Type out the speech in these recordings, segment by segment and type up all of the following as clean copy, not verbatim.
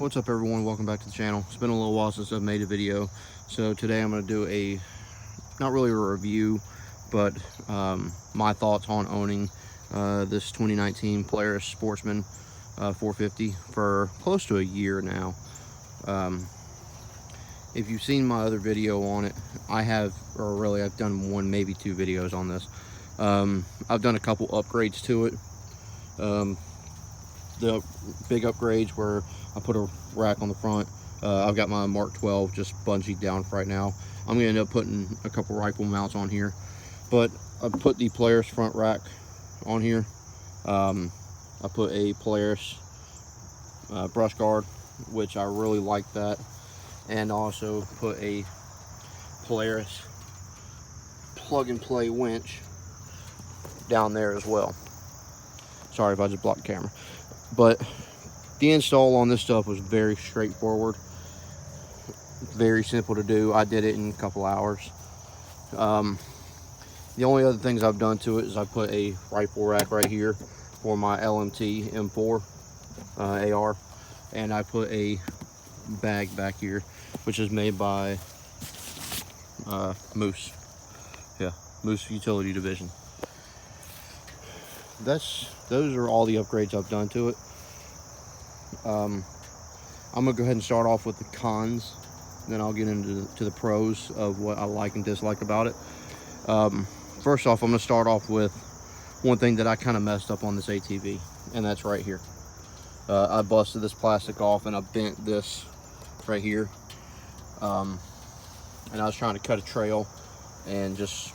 What's up everyone, welcome back to the channel. It's been a little while since I've made a video, so today I'm going to do not really a review, but my thoughts on owning this 2019 Polaris Sportsman 450 for close to a year now. If you've seen my other video on it, I've done one, maybe two videos on this. I've done a couple upgrades to it. The big upgrades where I put a rack on the front. I've got my Mark 12 just bungeed down for right now. I'm gonna end up putting a couple rifle mounts on here, but I put the Polaris front rack on here. I put a Polaris brush guard, which I really like that, and also put a Polaris plug and play winch down there as well. Sorry if I just blocked the camera. But the install on this stuff was very straightforward, very simple to do. I did it in a couple hours. The only other things I've done to it is I put a rifle rack right here for my LMT M4 AR, and I put a bag back here, which is made by Moose. Yeah, Moose Utility Division. Those are all the upgrades I've done to it. I'm gonna go ahead and start off with the cons, then I'll get into the pros of what I like and dislike about it. First off, I'm gonna start off with one thing that I kind of messed up on this ATV, and that's right here. I busted this plastic off and I bent this right here, and I was trying to cut a trail, and just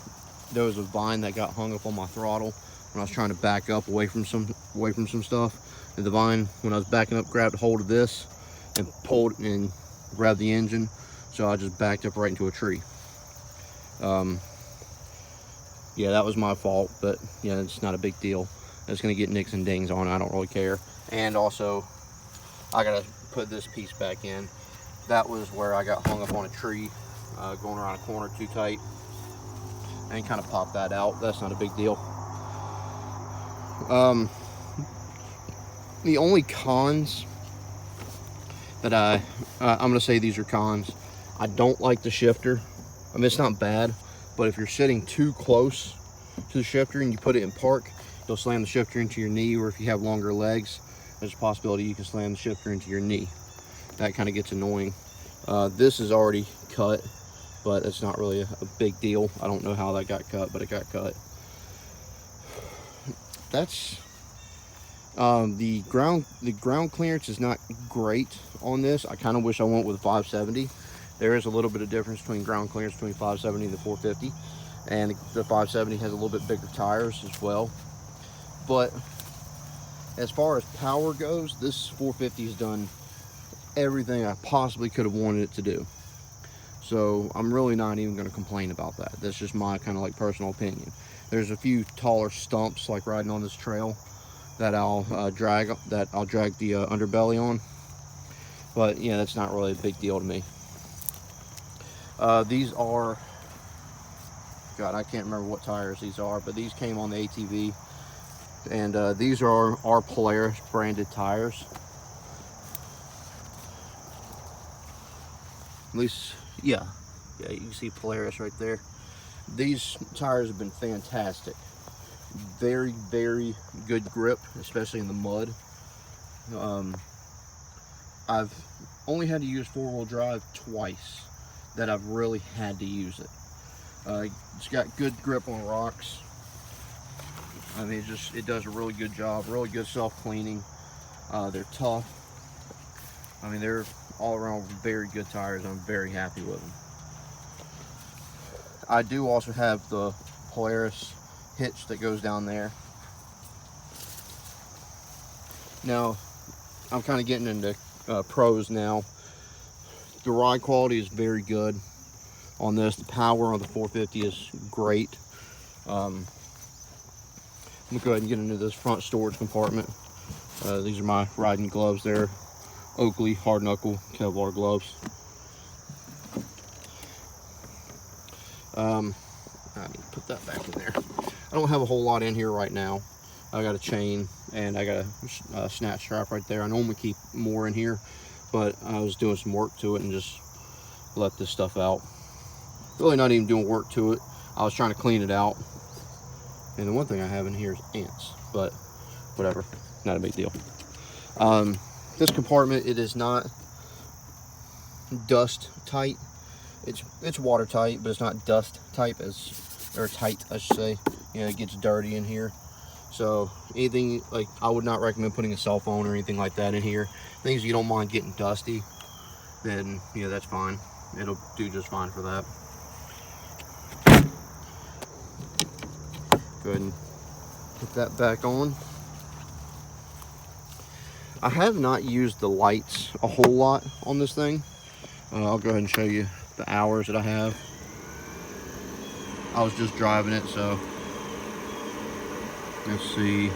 there was a vine that got hung up on my throttle when I was trying to back up away from some stuff. And the vine, when I was backing up, grabbed a hold of this and pulled and grabbed the engine, so I just backed up right into a tree. Yeah, that was my fault, but yeah, it's not a big deal. It's gonna get nicks and dings on it, I don't really care. And also, I gotta put this piece back in. That was where I got hung up on a tree, going around a corner too tight, and kind of popped that out. That's not a big deal. The only cons that I'm gonna say, these are cons. I don't like the shifter. I mean, it's not bad, but if you're sitting too close to the shifter and you put it in park, you'll slam the shifter into your knee, or if you have longer legs, there's a possibility you can slam the shifter into your knee. That kind of gets annoying. This is already cut, but it's not really a big deal. I don't know how that got cut, but it got cut. That's the ground clearance is not great on this. I kind of wish I went with 570. There is a little bit of difference between ground clearance between 570 and the 450, and the 570 has a little bit bigger tires as well. But as far as power goes, this 450 has done everything I possibly could have wanted it to do. So I'm really not even going to complain about that. That's just my kind of like personal opinion. There's a few taller stumps, like riding on this trail, that I'll drag the underbelly on, but yeah, that's not really a big deal to me. These are, God, I can't remember what tires these are, but these came on the ATV, and these are our Polaris branded tires. At least, yeah, you can see Polaris right there. These tires have been fantastic. Very, very good grip, especially in the mud. I've only had to use four-wheel drive twice that I've really had to use it. It's got good grip on rocks. I mean, it does a really good job, really good self-cleaning. They're tough. I mean, they're all around very good tires. I'm very happy with them. I do also have the Polaris hitch that goes down there. Now, I'm kind of getting into pros now. The ride quality is very good on this. The power on the 450 is great. I'm gonna go ahead and get into this front storage compartment. These are my riding gloves. They're Oakley hard knuckle Kevlar gloves. I need to put that back in there. I don't have a whole lot in here right now. I got a chain and I got a snatch strap right there. I normally keep more in here, but I was doing some work to it and just let this stuff out. Really not even doing work to it. I was trying to clean it out. And the one thing I have in here is ants, but whatever, not a big deal. This compartment, it is not dust tight. It's watertight, but it's not dust tight, or tight, I should say. You know, it gets dirty in here. So anything, like, I would not recommend putting a cell phone or anything like that in here. Things you don't mind getting dusty, then, you know, that's fine. It'll do just fine for that. Go ahead and put that back on. I have not used the lights a whole lot on this thing. I'll go ahead and show you the hours that I have. I was just driving it, so let's see.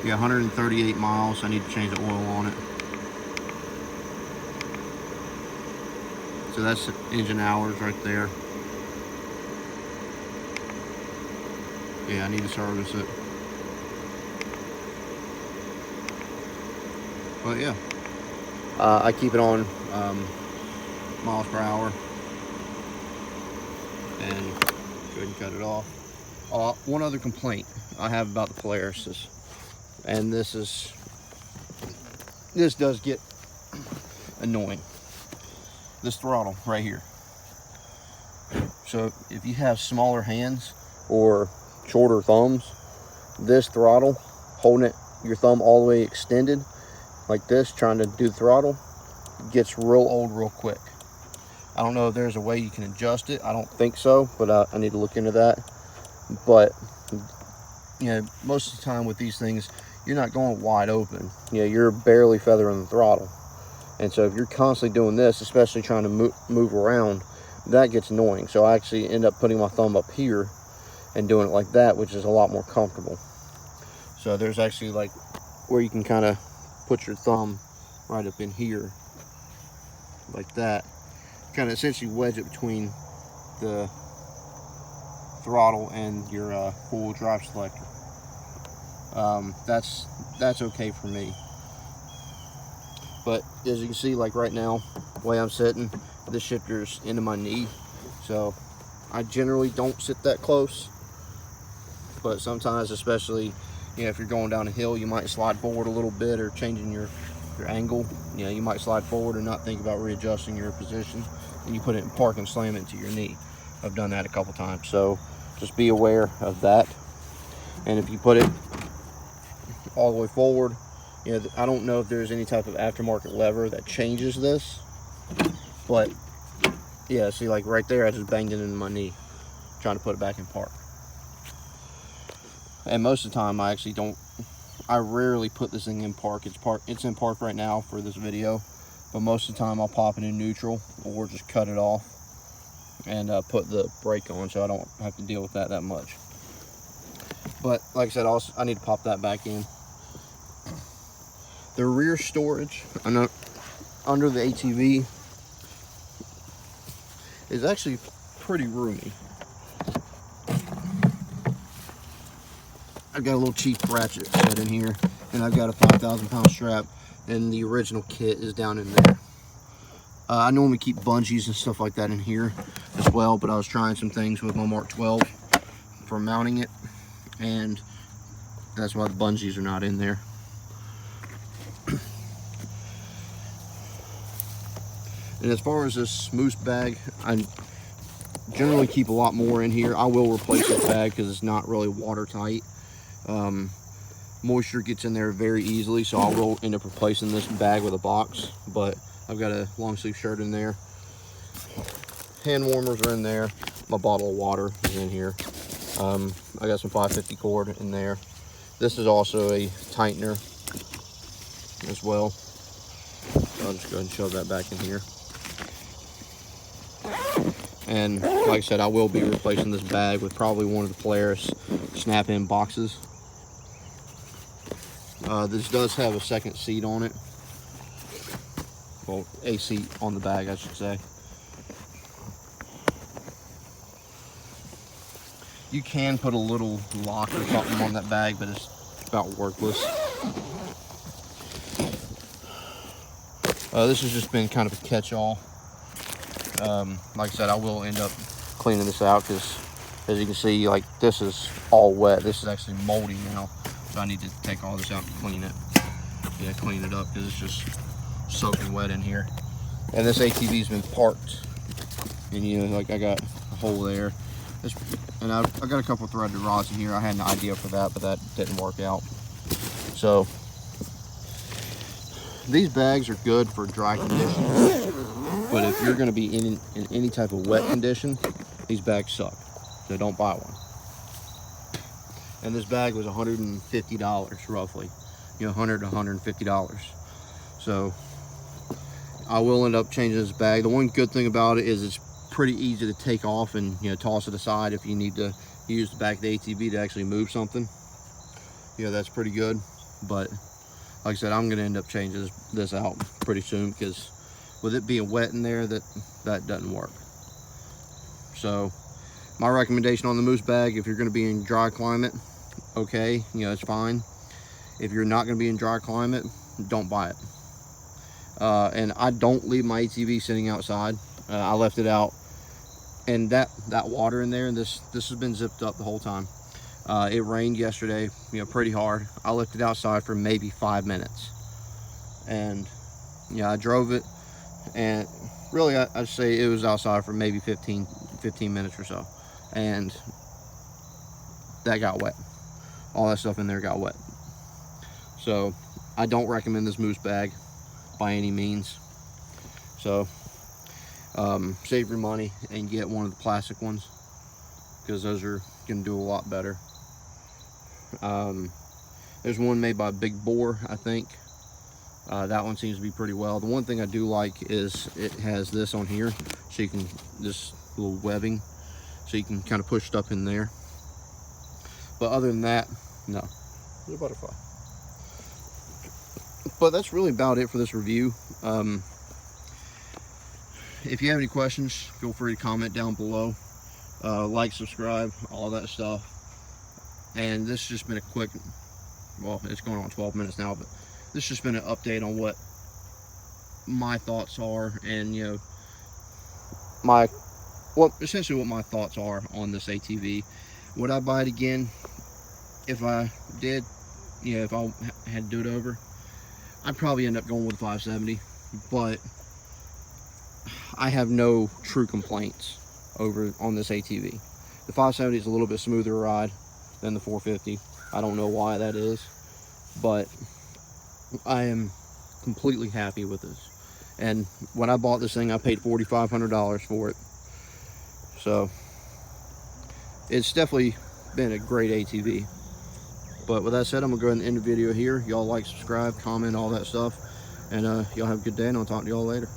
Yeah, 138 miles. I need to change the oil on it. So that's engine hours right there. Yeah, I need to service it. But yeah, I keep it on miles per hour, and go ahead and cut it off. One other complaint I have about the Polaris, and this does get annoying. This throttle right here. So if you have smaller hands or shorter thumbs, this throttle, holding it, your thumb all the way extended like this, trying to do the throttle, gets real old real quick. I don't know if there's a way you can adjust it. I don't think so, but I need to look into that. But you know, most of the time with these things, you're not going wide open. You know, you're barely feathering the throttle. And so if you're constantly doing this, especially trying to move around, that gets annoying. So I actually end up putting my thumb up here and doing it like that, which is a lot more comfortable. So there's actually like where you can kind of put your thumb right up in here like that, kind of essentially wedge it between the throttle and your full drive selector. That's okay for me. But as you can see, like right now, the way I'm sitting, this shifter's into my knee, so I generally don't sit that close. But sometimes, especially, you know, if you're going down a hill, you might slide forward a little bit, or changing your angle. You know, you might slide forward and not think about readjusting your position, and you put it in park and slam it into your knee. I've done that a couple times, so just be aware of that. And if you put it all the way forward, you know, I don't know if there's any type of aftermarket lever that changes this, but yeah, see, like right there, I just banged it into my knee trying to put it back in park. And most of the time, I rarely put this thing in park. It's in park right now for this video, but most of the time I'll pop it in neutral or just cut it off and put the brake on, so I don't have to deal with that much. But like I said, I need to pop that back in. The rear storage under the ATV is actually pretty roomy. I've got a little cheap ratchet set in here, and I've got a 5,000 pound strap, and the original kit is down in there. I normally keep bungees and stuff like that in here as well, but I was trying some things with my Mark 12 for mounting it, and that's why the bungees are not in there. And as far as this moose bag, I generally keep a lot more in here. I will replace this bag because it's not really watertight. Moisture gets in there very easily, so I will end up replacing this bag with a box. But I've got a long sleeve shirt in there. Hand warmers are in there. My bottle of water is in here. I got some 550 cord in there. This is also a tightener as well. So I'll just go ahead and shove that back in here. And like I said, I will be replacing this bag with probably one of the Polaris snap-in boxes. This does have a second seat on it. Well, a seat on the bag, I should say. You can put a little lock or something on that bag, but it's about worthless. This has just been kind of a catch-all. Like I said, I will end up cleaning this out because, as you can see, like, this is all wet. This is actually moldy now, so I need to take all this out and clean it. Yeah, clean it up because it's just soaking wet in here. And this ATV's been parked, and you know, like, I got a hole there. And I got a couple threaded rods in here. I had an idea for that, but that didn't work out. So these bags are good for dry conditions, but if you're going to be in any type of wet condition, these bags suck. So don't buy one. And this bag was $150 roughly, you know, $100 to $150. So I will end up changing this bag. The one good thing about it is it's pretty easy to take off and, you know, toss it aside if you need to use the back of the ATV to actually move something. Yeah, that's pretty good. But like I said, I'm going to end up changing this out pretty soon because with it being wet in there, that doesn't work. So my recommendation on the moose bag, if you're going to be in dry climate, okay, you know, it's fine. If you're not going to be in dry climate, don't buy it. And I don't leave my ATV sitting outside. I left it out, and that water in there, and this has been zipped up the whole time. It rained yesterday, you know, pretty hard. I left it outside for maybe 5 minutes, and yeah, I drove it, and really I'd say it was outside for maybe 15 minutes or so, and that got wet. All that stuff in there got wet. So I don't recommend this moose bag by any means. So save your money and get one of the plastic ones, because those are going to do a lot better. There's one made by Big Bore, I think. That one seems to be pretty well. The one thing I do like is it has this on here, so you can, this little webbing, so you can kind of push stuff in there. But other than that, no. There's a butterfly. But that's really about it for this review. If you have any questions, feel free to comment down below. Like, subscribe, all that stuff. And this has just been a quick, well, it's going on 12 minutes now, but this has just been an update on what my thoughts are, and, you know, essentially what my thoughts are on this ATV. Would I buy it again? If I did, you know, if I had to do it over, I'd probably end up going with 570, but I have no true complaints on this ATV. The 570 is a little bit smoother ride than the 450. I don't know why that is, but I am completely happy with this. And when I bought this thing, I paid $4,500 for it. So it's definitely been a great ATV. But with that said, I'm gonna go ahead and end the video here. Y'all like, subscribe, comment, all that stuff, and y'all have a good day, and I'll talk to y'all later.